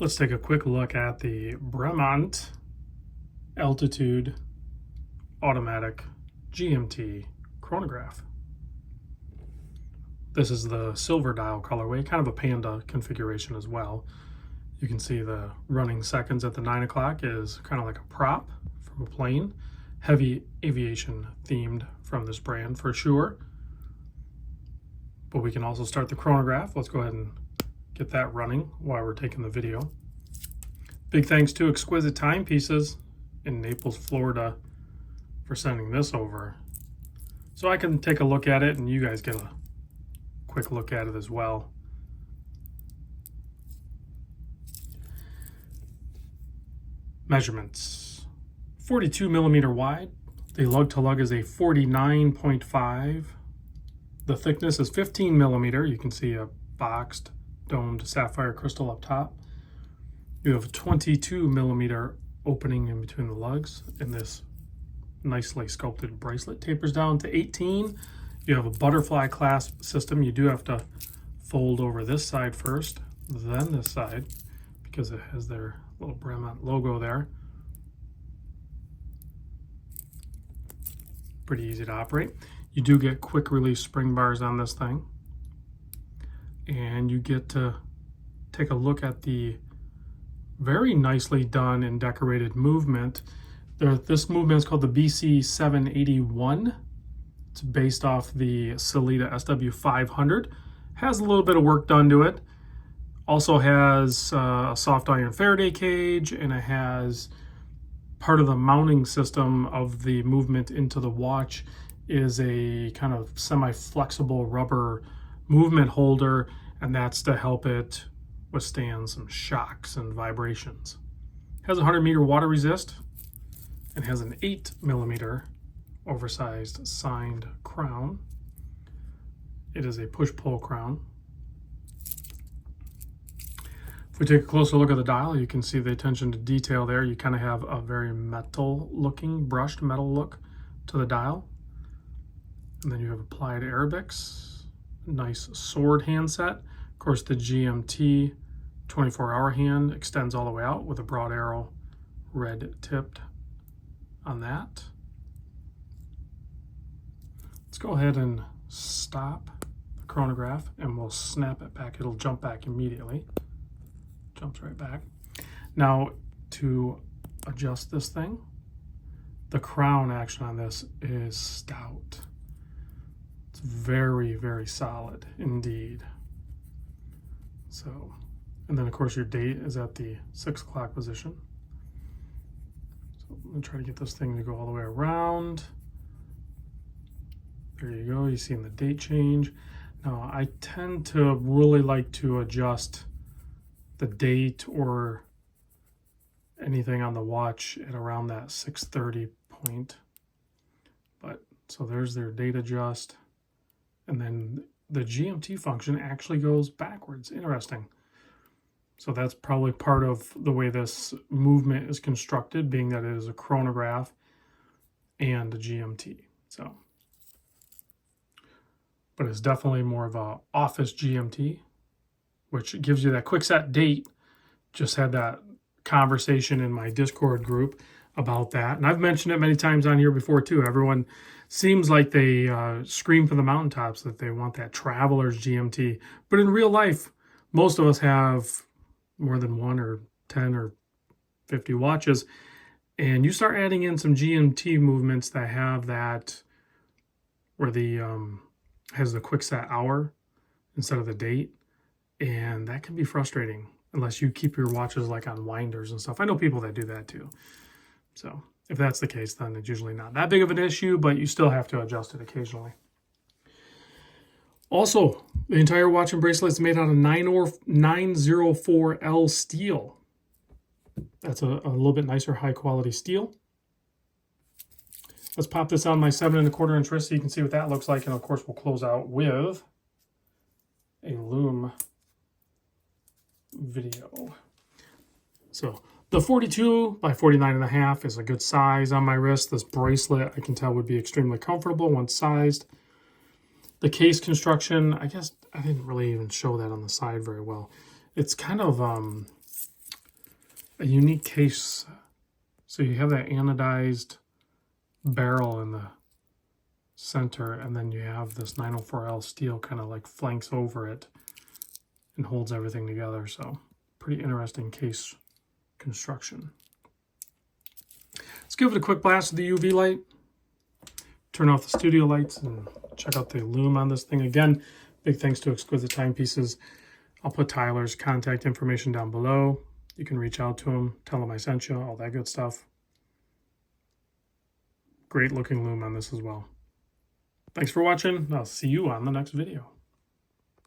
Let's take a quick look at the Bremont Altitude Automatic GMT Chronograph. This is the silver dial colorway, kind of a panda configuration as well. You can see the running seconds at the 9 o'clock is kind of like a prop from a plane. Heavy aviation themed from this brand for sure. But we can also start the chronograph. Let's go ahead and get that running while we're taking the video. Big thanks to Exquisite Timepieces in Naples, Florida for sending this over. So I can take a look at it and you guys get a quick look at it as well. Measurements: 42 millimeter wide. The lug to lug is a 49.5. The thickness is 15 millimeter. You can see a boxed domed sapphire crystal up top. You have a 22 millimeter opening in between the lugs, and this nicely sculpted bracelet tapers down to 18. You have a butterfly clasp system. You do have to fold over this side first, then this side, because it has their little Bremont logo there. Pretty easy to operate. You do get quick release spring bars on this thing, and you get to take a look at the very nicely done and decorated movement. This movement is called the BC 781. It's based off the Sellita SW500. Has a little bit of work done to it. Also has a soft iron Faraday cage, and it has part of the mounting system of the movement into the watch is a kind of semi-flexible rubber movement holder, and that's to help it withstand some shocks and vibrations. Has a 100-meter water resist and has an 8 millimeter oversized signed crown. It is a push-pull crown. If we take a closer look at the dial, you can see the attention to detail there. You kind of have a very metal-looking, brushed metal look to the dial. And then you have applied Arabics, nice sword handset. Of course, the GMT 24-hour hand extends all the way out with a broad arrow, red tipped on that. Let's go ahead and stop the chronograph and we'll snap it back. It'll jump back immediately. Jumps right back. Now, to adjust this thing, the crown action on this is stout. It's very, very solid indeed. So, and then of course your date is at the 6 o'clock position. So I'm gonna try to get this thing to go all the way around. There you go, you're seeing the date change. Now I tend to really like to adjust the date or anything on the watch at around that 6:30 point. But so there's their date adjust, and then the GMT function actually goes backwards. Interesting. So that's probably part of the way this movement is constructed, being that it is a chronograph and a GMT. So, but it's definitely more of a office GMT, which gives you that quick set date. Just had that conversation in my Discord group about that. And I've mentioned it many times on here before too. Everyone seems like they scream from the mountaintops that they want that traveler's GMT. But in real life, most of us have more than 1 or 10 or 50 watches. And you start adding in some GMT movements that have that, where the has the quick set hour instead of the date. And that can be frustrating unless you keep your watches like on winders and stuff. I know people that do that too. So if that's the case, then it's usually not that big of an issue, but you still have to adjust it occasionally. Also, the entire watch and bracelet is made out of 904L steel. That's a little bit nicer, high quality steel. Let's pop this on my 7 1/4 inch wrist so you can see what that looks like. And of course, we'll close out with a lume video. So the 42 by 49.5 is a good size on my wrist. This bracelet, I can tell, would be extremely comfortable once sized. The case construction, I guess I didn't really even show that on the side very well. It's kind of a unique case. So you have that anodized barrel in the center, and then you have this 904L steel kind of like flanks over it and holds everything together. So pretty interesting case construction. Let's give it a quick blast with the UV light. Turn off the studio lights and check out the lume on this thing. Again, big thanks to Exquisite Timepieces. I'll put Tyler's contact information down below. You can reach out to him, tell him I sent you, all that good stuff. Great looking lume on this as well. Thanks for watching. I'll see you on the next video.